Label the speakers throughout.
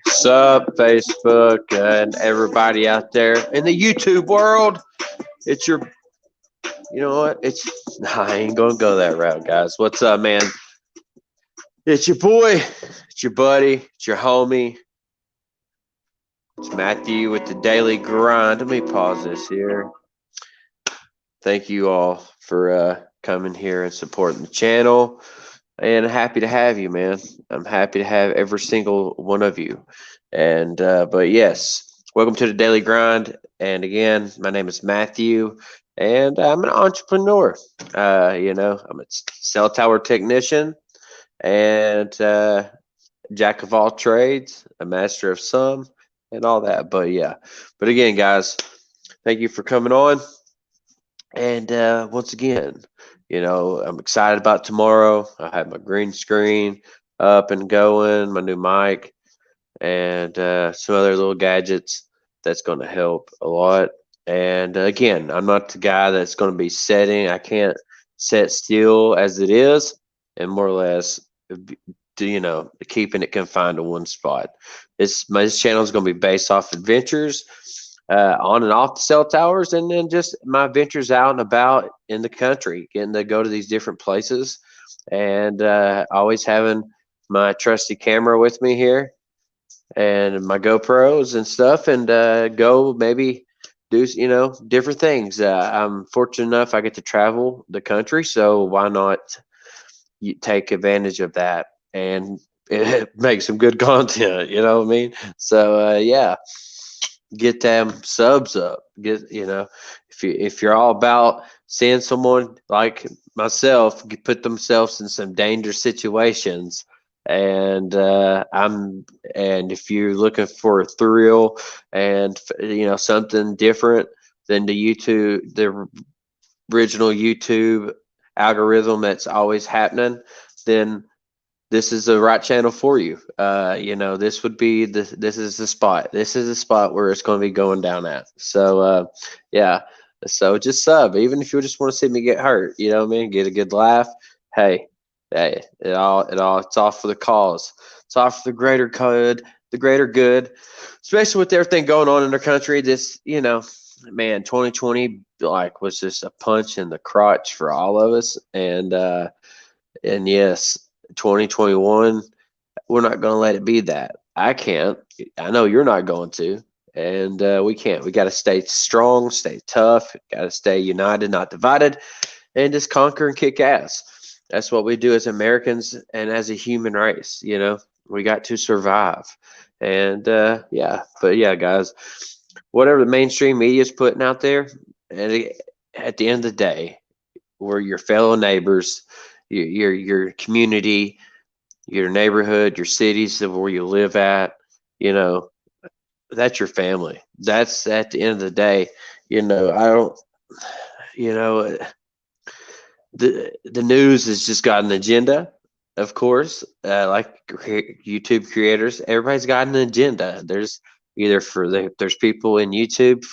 Speaker 1: What's up, Facebook and everybody out there in the YouTube world? It's your, you know what? Nah, I ain't gonna go that route, guys. What's up, man? It's your boy, it's your buddy, it's your homie. It's Matthew with the Daily Grind. Let me pause this here. Thank you all for coming here and supporting the channel. And happy to have you, man. I'm happy to have every single one of you. And but yes, welcome to the Daily Grind. And again, my name is Matthew, and I'm an entrepreneur. I'm a cell tower technician and jack of all trades, a master of some, and all that. But yeah, but again, guys, thank you for coming on. And once again, I'm excited about tomorrow. I have my green screen up and going, my new mic, and some other little gadgets that's going to help a lot. And again, I'm not the guy that's going to be setting. I can't set still as it is, and more or less, keeping it confined to one spot. This channel is going to be based off adventures on and off the cell towers, and then just my ventures out and about in the country, getting to go to these different places, and always having my trusty camera with me here and my GoPros and stuff, and go maybe do different things. I'm fortunate enough I get to travel the country, so why not take advantage of that and make some good content? You know what I mean? So yeah, get them subs up. If you're all about seeing someone like myself put themselves in some dangerous situations, and if you're looking for a thrill and something different than the original YouTube algorithm that's always happening, then this is the right channel for you. This is the spot. This is the spot where it's going to be going down at. So, yeah. So just sub, even if you just want to see me get hurt, you know what I mean? Get a good laugh. Hey, it's all for the cause. It's all for the greater good, especially with everything going on in the country. This, man, 2020 was just a punch in the crotch for all of us. And yes, 2021, we're not going to let it be that. I can't. I know you're not going to. And we can't. We got to stay strong, stay tough, got to stay united, not divided, and just conquer and kick ass. That's what we do as Americans and as a human race. We got to survive. And yeah, but yeah, guys, whatever the mainstream media is putting out there, and at the end of the day, we're your fellow neighbors, your community, your neighborhood, your cities of where you live at. That's your family. That's at the end of the day. I don't. The news has just got an agenda, of course. Like YouTube creators, everybody's got an agenda. There's there's people in YouTube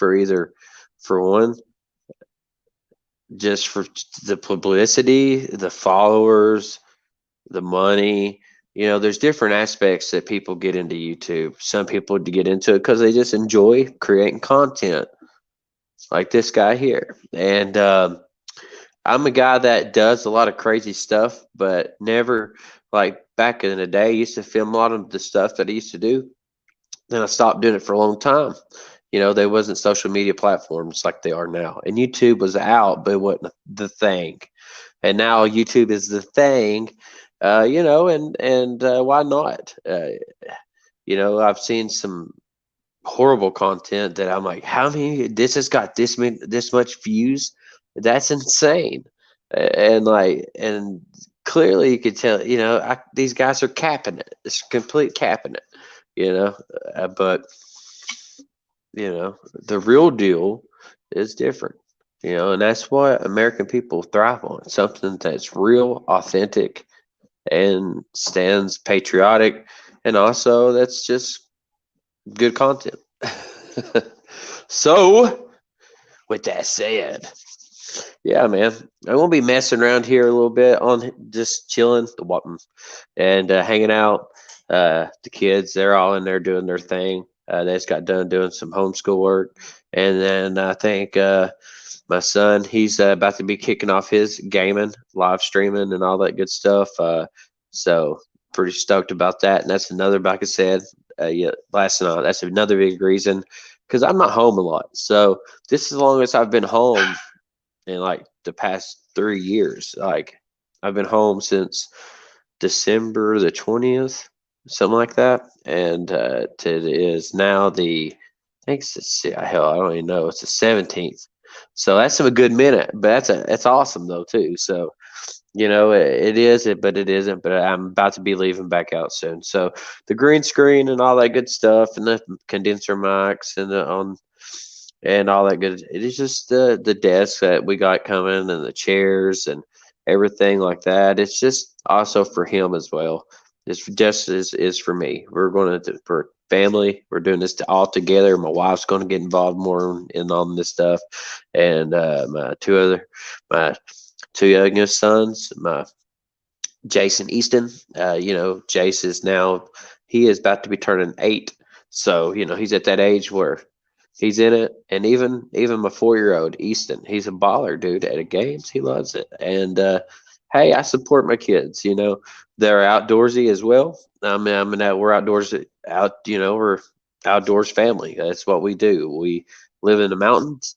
Speaker 1: for one, just for the publicity, the followers, the money. There's different aspects that people get into YouTube. Some people get into it because they just enjoy creating content, like this guy here. And I'm a guy that does a lot of crazy stuff, but never, like back in the day, I used to film a lot of the stuff that I used to do. Then I stopped doing it for a long time. There wasn't social media platforms like they are now, and YouTube was out, but it wasn't the thing. And now YouTube is the thing. And why not? I've seen some horrible content that I'm like, how many? This has got this much views. That's insane. And clearly you could tell. These guys are capping it. It's complete capping it. But the real deal is different. And that's what American people thrive on. Something that's real, authentic, and stands patriotic, and also that's just good content. So with that said, Yeah, man. I'm gonna be messing around here a little bit on just chilling, and hanging out. The kids, they're all in there doing their thing. They just got done doing some homeschool work, and then I think my son, he's about to be kicking off his gaming, live streaming, and all that good stuff. So pretty stoked about that. And that's another, like I said, yeah, last night. That's another big reason because I'm not home a lot. So this is as long as I've been home in like the past 3 years. Like I've been home since December the 20th, something like that. And it is now I think hell, I don't even know. It's the 17th. So that's a good minute, but that's awesome though too. So it is it, but it isn't. But I'm about to be leaving back out soon. So the green screen and all that good stuff, and the condenser mics and all that good. It is just the desk that we got coming and the chairs and everything like that. It's just also for him as well. It's just as is for me. We're going to for family. We're doing this all together. My wife's going to get involved more in on this stuff, and my two youngest sons, my Jason Easton. Jace is now he is about to be turning 8. So, he's at that age where he's in it. And even my 4-year-old Easton, he's a baller, dude, at the games. He loves it. And hey, I support my kids, They're outdoorsy as well. We're outdoors we're outdoors family. That's what we do. We live in the mountains.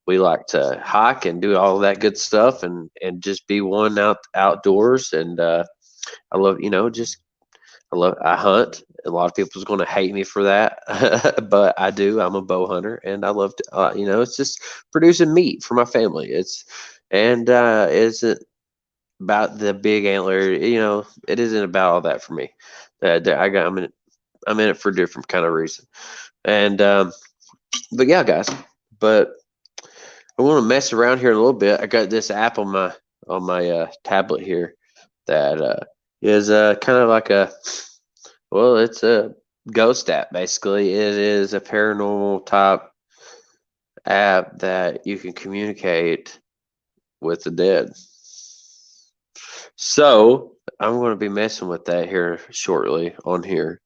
Speaker 1: We like to hike and do all of that good stuff and just be one outdoors. And I love, just I hunt. A lot of people's going to hate me for that, but I do. I'm a bow hunter, and I love to. It's just producing meat for my family. Isn't about the big antler. It isn't about all that for me. I'm in it for a different kind of reason. And but yeah, guys. But I want to mess around here a little bit. I got this app on my tablet here that is kind of like it's a ghost app basically. It is a paranormal type app that you can communicate with the dead. So I'm going to be messing with that here shortly on here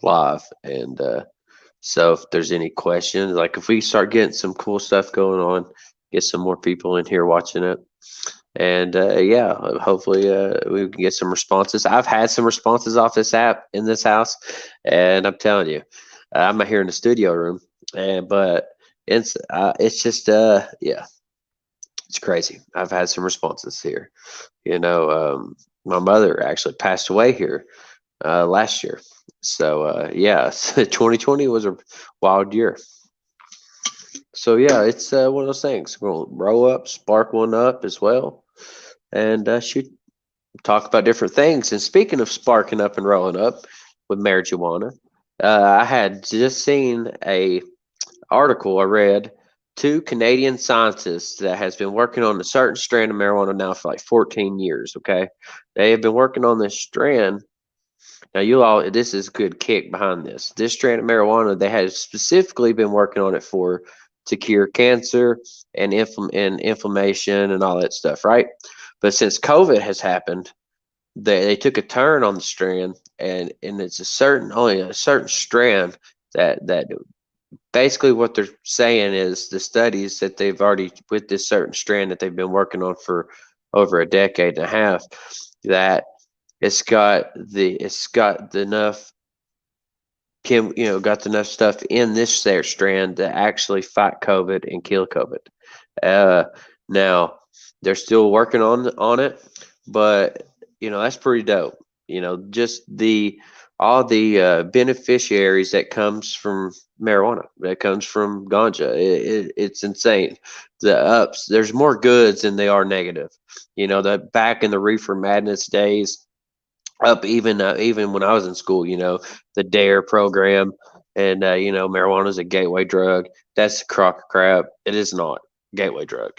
Speaker 1: live. And so if there's any questions, like if we start getting some cool stuff going on, get some more people in here watching it. And yeah, hopefully we can get some responses. I've had some responses off this app in this house, and I'm telling you, I'm not here in the studio room, but it's just yeah, it's crazy. I've had some responses here. My mother actually passed away here last year, so yeah, 2020 was a wild year. So yeah, it's one of those things. We'll roll up, spark one up as well, and shoot, talk about different things. And speaking of sparking up and rolling up with marijuana, I had just seen a article I read. Two Canadian scientists that has been working on a certain strand of marijuana now for like 14 years. Okay, they have been working on this strand. Now this is good kick behind this. This strand of marijuana, they had specifically been working on it for to cure cancer and inflammation and all that stuff, right? But since COVID has happened, they took a turn on the strand, and it's only a certain strand that basically what they're saying is the studies that they've already with this certain strand that they've been working on for over a decade and a half, that it's got enough got enough stuff in this there strand to actually fight COVID and kill COVID. Now they're still working on it, but that's pretty dope. Just the all the beneficiaries that comes from marijuana, that comes from ganja. It's insane. There's more goods than they are negative. That back in the reefer madness days, up even when I was in school, the DARE program, and marijuana is a gateway drug. That's a crock of crap. It is not a gateway drug.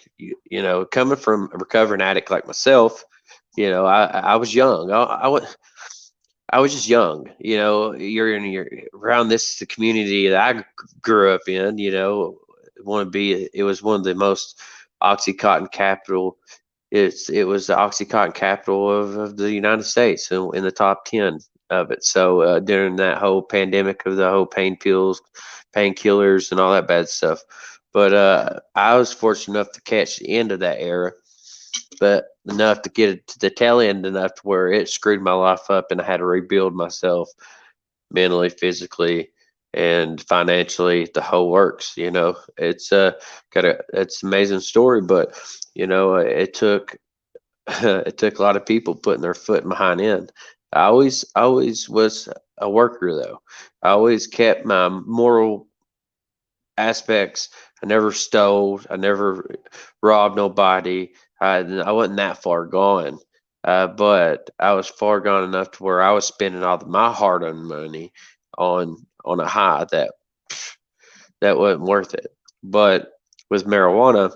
Speaker 1: Coming from a recovering addict like myself, I was young. I was just young. You're in your around this community that I grew up in. It was one of the most OxyContin capital. It was the OxyContin capital of the United States in the top 10 of it. So during that whole pandemic of the whole pain pills, painkillers, and all that bad stuff. But I was fortunate enough to catch the end of that era, but enough to get it to the tail end enough to where it screwed my life up, and I had to rebuild myself mentally, physically, and financially. The whole works. It's it's an amazing story, but it took it took a lot of people putting their foot behind end. I always was a worker though. I always kept my moral aspects. I never stole. I never robbed nobody. I wasn't that far gone, but I was far gone enough to where I was spending all of my hard-earned money on a high that wasn't worth it. But with marijuana,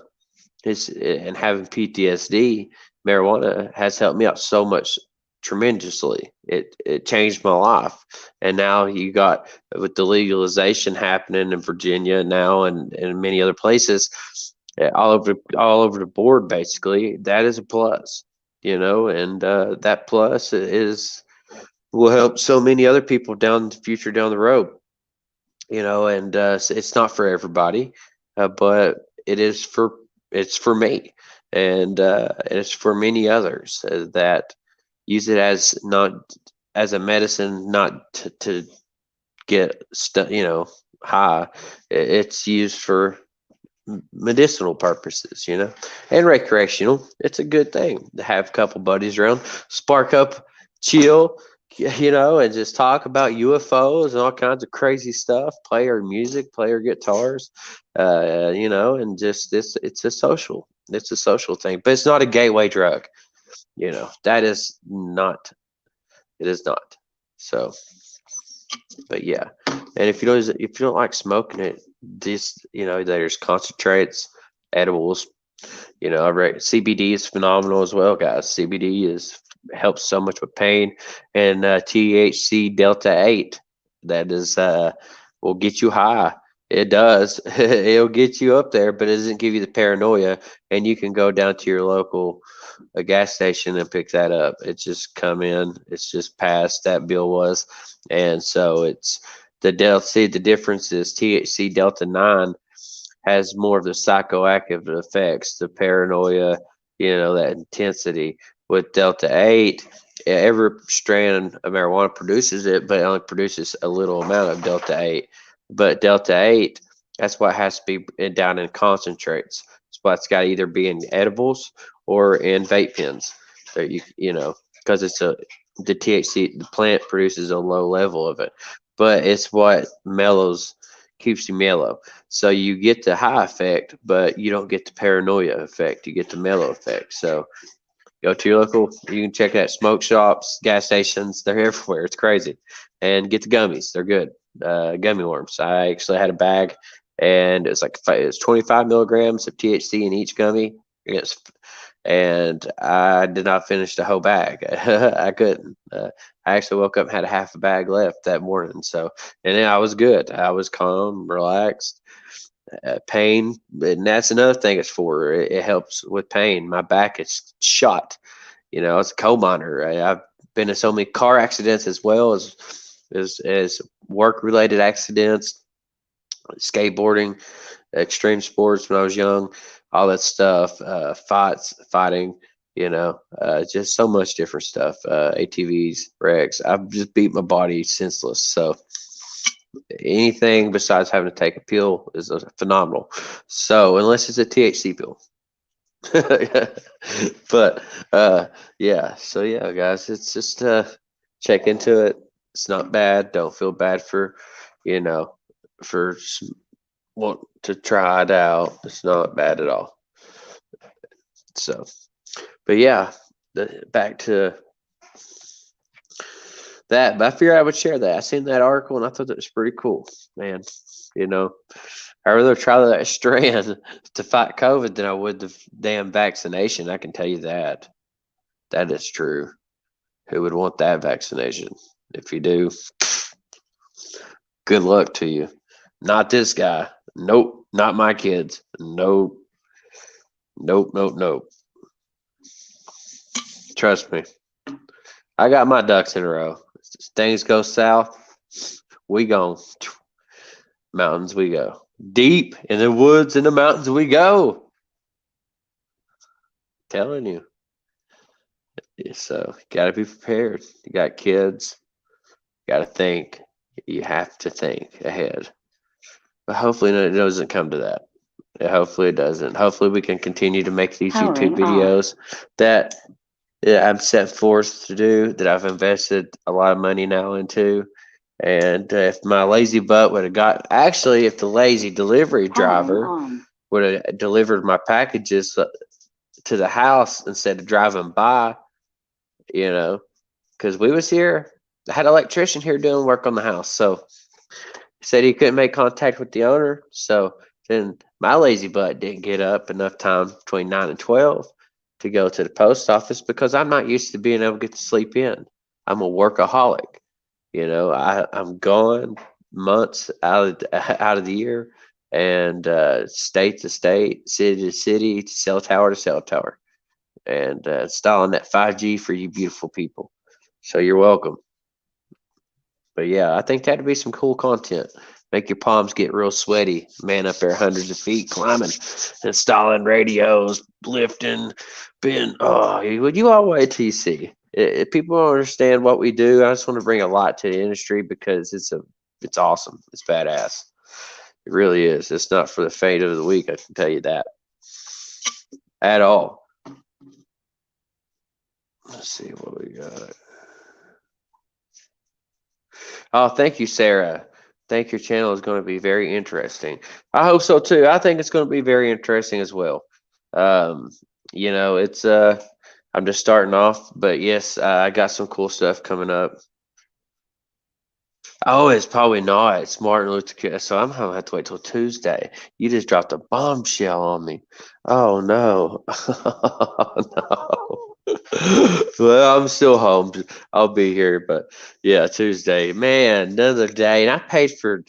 Speaker 1: and having PTSD, marijuana has helped me out so much tremendously. It changed my life, and now you got with the legalization happening in Virginia now and many other places, all over the board. Basically, that is a plus, and that plus is will help so many other people down the future down the road. And it's not for everybody, but it's for me, and it's for many others that use it as not as a medicine, not to get high. It's used for medicinal purposes, and recreational. It's a good thing to have a couple buddies around, spark up, chill, and just talk about UFOs and all kinds of crazy stuff. Play our music, play our guitars, and just this. It's a social thing, but it's not a gateway drug. That is not. It is not. So, but yeah, and if you don't like smoking it, there's concentrates, edibles. I read CBD is phenomenal as well, guys. CBD is helps so much with pain, and THC Delta 8 that is will get you high. It does. It'll get you up there, but it doesn't give you the paranoia. And you can go down to your local gas station and pick that up. It's just come in. It's just past that bill was, and so it's the Delta. See, the difference is THC Delta 9 has more of the psychoactive effects, the paranoia, that intensity. With Delta 8, every strand of marijuana produces it, but it only produces a little amount of Delta 8. But Delta 8, that's why it has to be down in concentrates. That's why it's got to either be in edibles or in vape pens. So because the THC, the plant produces a low level of it, but it's what keeps you mellow. So you get the high effect, but you don't get the paranoia effect. You get the mellow effect. So go to your local. You can check out smoke shops, gas stations. They're everywhere. It's crazy. And get the gummies. They're good. Gummy worms. I actually had a bag, and it's 25 milligrams of THC in each gummy. And I did not finish the whole bag. I couldn't. I actually woke up and had a half a bag left that morning. So, and then I was good. I was calm, relaxed. Pain, and that's another thing it's for. It helps with pain. My back is shot. It's a coal miner. I've been in so many car accidents as well as work related accidents, skateboarding, extreme sports when I was young, all that stuff, fighting, just so much different stuff, ATVs, wrecks. I've just beat my body senseless. So anything besides having to take a pill is phenomenal. So unless it's a THC pill. But yeah, so yeah, guys, it's just check into it. It's not bad. Don't feel bad for for want to try it out. It's not bad at all. So, but yeah, back to that. But I figured I would share that. I seen that article and I thought that was pretty cool, man. I'd rather try that strand to fight COVID than I would the damn vaccination. I can tell you that. That is true. Who would want that vaccination? If you do, good luck to you. Not this guy. Nope. Not my kids. Nope. Nope, nope, nope. Trust me. I got my ducks in a row. Things go south, we gone. Mountains we go. Deep in the woods in the mountains we go. Telling you. So you gotta be prepared. You got kids. You gotta think. You have to think ahead. But hopefully it doesn't come to that. Hopefully it doesn't. Hopefully we can continue to make these YouTube videos that I'm set forth to do, that I've invested a lot of money now into. And if my lazy butt would have got, actually, if the lazy delivery driver would have delivered my packages to the house instead of driving by, because we was here, I had an electrician here doing work on the house. So he said he couldn't make contact with the owner. So then my lazy butt didn't get up enough time between 9 and 12 to go to the post office because I'm not used to being able to get to sleep in. I'm a workaholic. I'm gone months out of the year, and state to state, city to city, cell tower to cell tower, and installing that 5G for you beautiful people. So you're welcome. But yeah, I think that'd be some cool content. Make your palms get real sweaty, man up there hundreds of feet climbing, installing radios, lifting, being, oh, you all wait till you see. If people don't understand what we do, I just want to bring a lot to the industry because it's awesome. It's badass. It really is. It's not for the faint of the weak, I can tell you that. At all. Let's see what we got. Oh, thank you, Sarah. Think your channel is going to be very interesting. I hope so too. I think it's going to be very interesting as well. Um, it's I'm just starting off, but yes, I got some cool stuff coming up. Oh, it's probably not. It's Martin Luther King. So I'm gonna have to wait till Tuesday. You just dropped a bombshell on me. Oh no. Oh no. Well, I'm still home. I'll be here, but yeah, Tuesday. Man, another day, and I paid for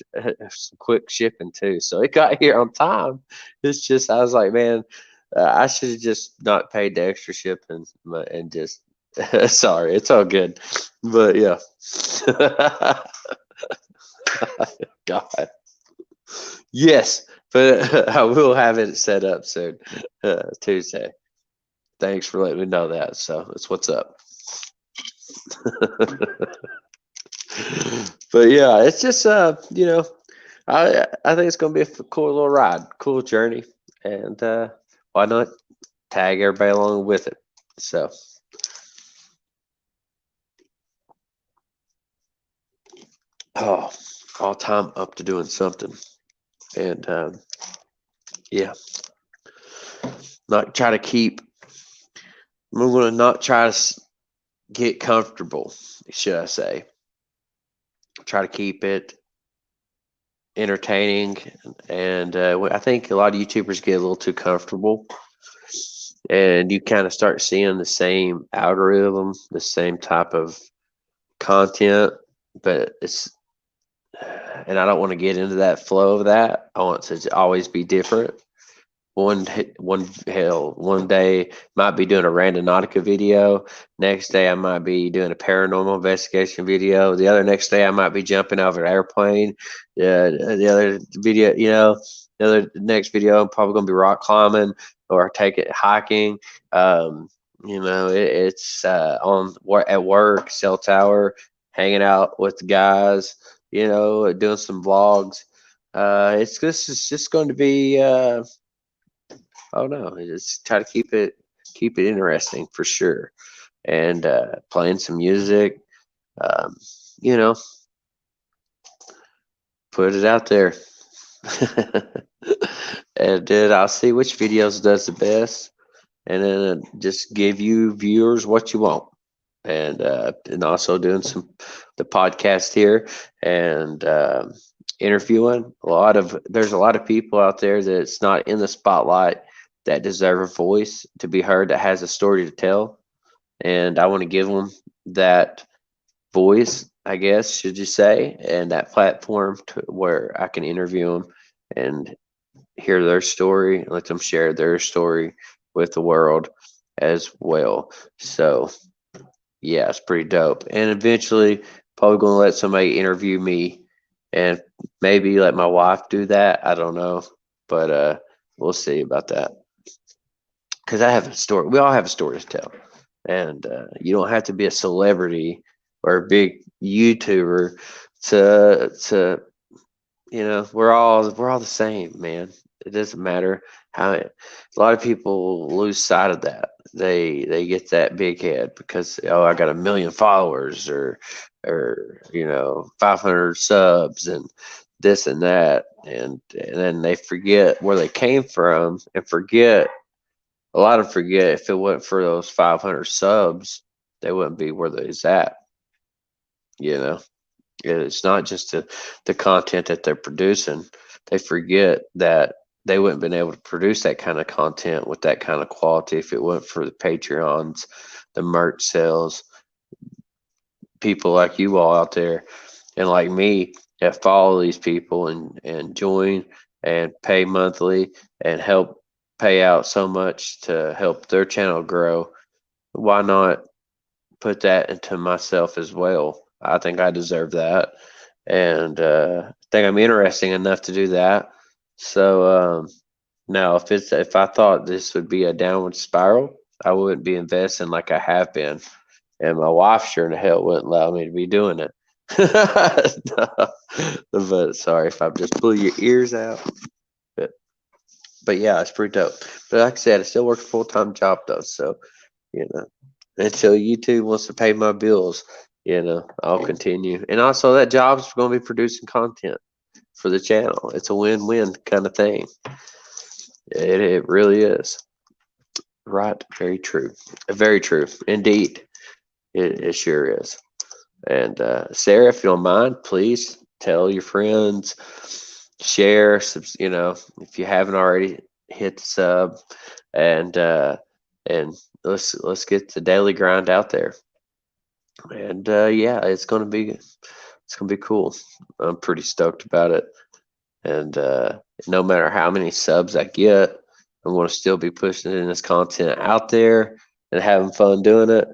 Speaker 1: some quick shipping too, so it got here on time. It's just I was like, man, I should have just not paid the extra shipping and just. Sorry, it's all good, but yeah. God. Yes, but I will have it set up soon, Tuesday. Thanks for letting me know that. So that's what's up. But yeah, it's just I think it's gonna be a cool little ride, cool journey, and why not tag everybody along with it? So. Oh, all time up to doing something, and yeah, not try to keep. We're gonna not try to get comfortable, should I say? Try to keep it entertaining, and I think a lot of YouTubers get a little too comfortable, and you kind of start seeing the same algorithm, the same type of content, but and I don't want to get into that flow of that. I want to always be different. One day might be doing a Randonautica video. Next day I might be doing a paranormal investigation video. The other next day I might be jumping out of an airplane. The other video, the other next video I'm probably gonna be rock climbing or take it hiking. It's at work, cell tower, hanging out with the guys. Doing some vlogs. This is just going to be. Oh no, just try to keep it interesting for sure, and playing some music. Um, you know, put it out there, and then I'll see which videos does the best, and then just give you viewers what you want, and also doing the podcast here and. Interviewing there's a lot of people out there that's not in the spotlight that deserve a voice to be heard, that has a story to tell, and I want to give them that voice, I guess, should you say, and that platform to where I can interview them and hear their story, let them share their story, with the world as well. So yeah, it's pretty dope. And eventually, probably gonna let somebody interview me, and maybe let my wife do that. I don't know, but we'll see about that. Because I have a story. We all have a story to tell, and you don't have to be a celebrity or a big YouTuber to we're all the same, man. It doesn't matter how. A lot of people lose sight of that. They get that big head because, oh, I got a million followers, or 500 subs and this and that, and then they forget where they came from, and forget a lot of them forget, if it wasn't for those 500 subs, they wouldn't be where they's at. You know, it's not just the content that they're producing. They forget that they wouldn't been able to produce that kind of content with that kind of quality if it wasn't for the Patreons, the merch sales, people like you all out there, and like me, that follow these people and join and pay monthly and help pay out so much to help their channel grow. Why not put that into myself as well? I think I deserve that, and I think I'm interesting enough to do that. So now, if I thought this would be a downward spiral, I wouldn't be investing like I have been, and my wife sure in the hell wouldn't allow me to be doing it. But sorry if I'm just pulling your ears out. But but yeah, it's pretty dope. But like I said, I still work a full-time job though, so you know, until YouTube wants to pay my bills, I'll continue. And also, that job's going to be producing content for the channel. It's a win-win kind of thing. It really is. Right. Very true. Very true. Indeed. It sure is. And Sarah, if you don't mind, please tell your friends, share, if you haven't already, hit the sub, and let's get the daily grind out there. And yeah, it's gonna be cool. I'm pretty stoked about it. And no matter how many subs I get, I'm gonna still be pushing in this content out there and having fun doing it.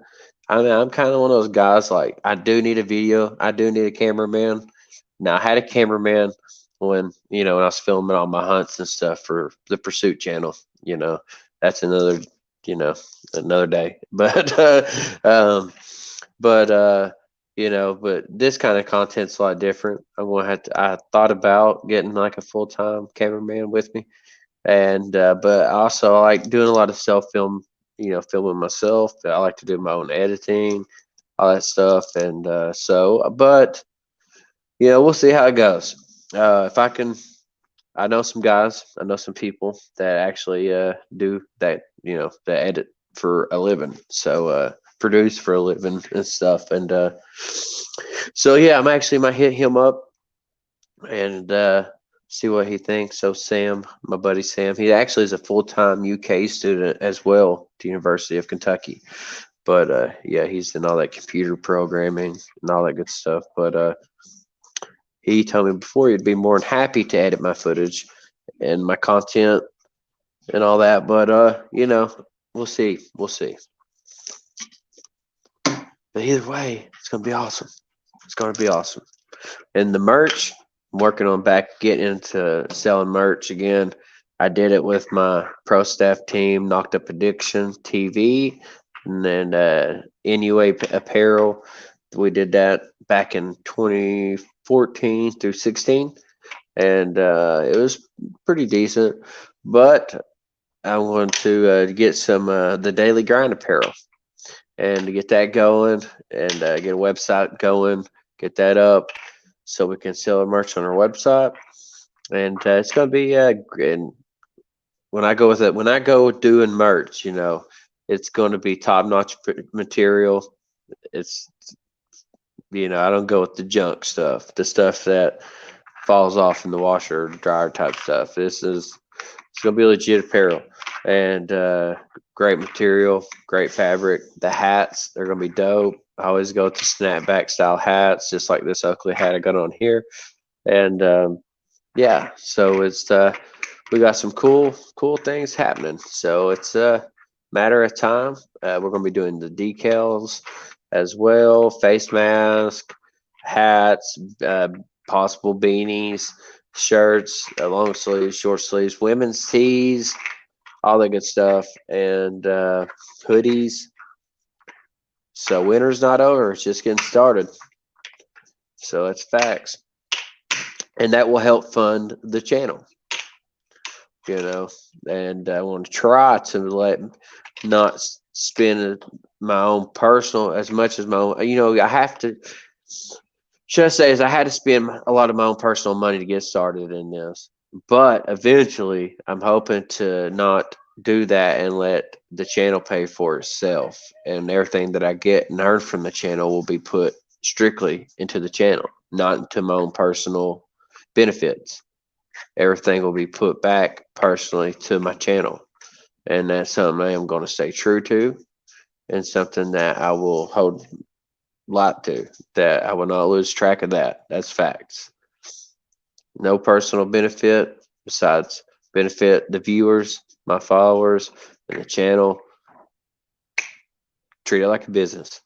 Speaker 1: I mean, I'm kind of one of those guys, like, I do need a video. I do need a cameraman. Now, I had a cameraman when I was filming all my hunts and stuff for the Pursuit channel. That's you know, another day. But this kind of content's a lot different. I thought about getting like a full-time cameraman with me, and but also I like doing a lot of self-film, filming myself. I like to do my own editing, all that stuff. And but we'll see how it goes. If I can, I know some guys, I know some people that actually do that, that edit for a living. So produce for a living and stuff. And so yeah, I might hit him up and see what he thinks. So Sam, my buddy Sam, he actually is a full-time UK student as well at the University of Kentucky. But yeah, he's in all that computer programming and all that good stuff. But he told me before he'd be more than happy to edit my footage and my content and all that. But we'll see. We'll see. But either way, it's gonna be awesome. It's gonna be awesome. And the merch, I'm working on getting into selling merch again. I did it with my pro staff team, Knocked Up Addiction TV, and then NUA Apparel. We did that back in 2014 through 16, and it was pretty decent. But I want to get some the Daily Grind apparel, and to get that going, and get a website going, get that up, so we can sell our merch on our website. And it's gonna be and when I go doing merch, it's gonna be top notch material. It's I don't go with the junk stuff, the stuff that falls off in the washer or dryer type stuff. It's gonna be legit apparel, and great material, great fabric. The hats, they're gonna be dope. I always go to snapback style hats, just like this Oakley hat I got on here. And yeah, so it's we got some cool things happening. So it's matter of time. We're going to be doing the decals as well, face mask, hats, possible beanies, shirts, long sleeves, short sleeves, women's tees, all that good stuff, and hoodies. So winter's not over; it's just getting started. So that's facts, and that will help fund the channel. And I want to try to not spend my own personal as much as my own. I have to. Should I say is I had to spend a lot of my own personal money to get started in this, but eventually I'm hoping to not do that and let the channel pay for itself, and everything that I get and earn from the channel will be put strictly into the channel, not into my own personal benefits. Everything will be put back personally to my channel, and that's something I am going to stay true to, and something that I will hold light to, that I will not lose track of. That's facts. No personal benefit besides benefit the viewers, my followers, and the channel. Treat it like a business.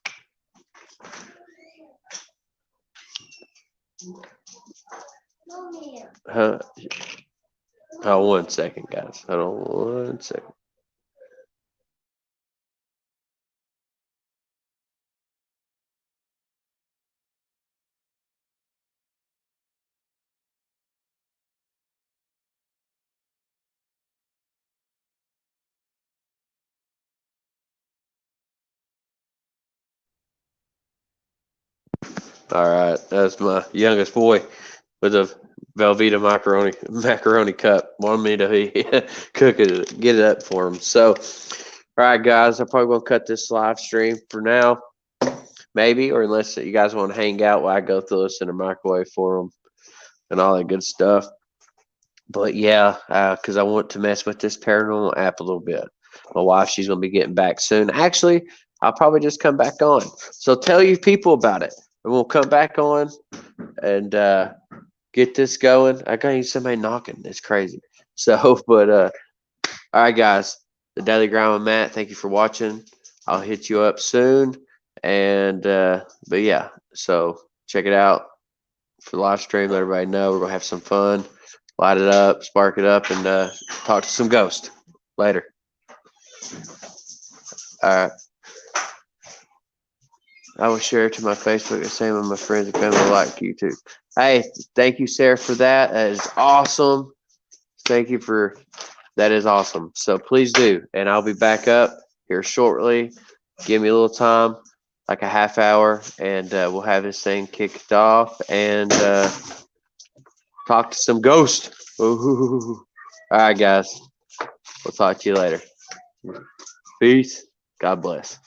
Speaker 1: Huh? Oh, 1 second, guys. Hold on 1 second. All right, that's my youngest boy with a Velveeta macaroni cup. Wanted me to cook it, get it up for him. So, all right, guys, I'm probably gonna cut this live stream for now, maybe, or unless you guys want to hang out while I go through this in the microwave for them and all that good stuff. But yeah, because I want to mess with this paranormal app a little bit. My wife, she's gonna be getting back soon. Actually, I'll probably just come back on. So tell your people about it, and we'll come back on and get this going. I got somebody knocking. It's crazy. So, but all right, guys, the Daily Grind with Matt. Thank you for watching. I'll hit you up soon. And but yeah, so check it out for the live stream. Let everybody know we're gonna have some fun, light it up, spark it up, and talk to some ghosts later. All right. I will share it to my Facebook the same with my friends and family like YouTube. Hey, thank you, Sarah, for that. That is awesome. Thank you for that. Is awesome. So please do, and I'll be back up here shortly. Give me a little time, like a half hour, and we'll have this thing kicked off and talk to some ghosts. Ooh. All right, guys. We'll talk to you later. Peace. God bless.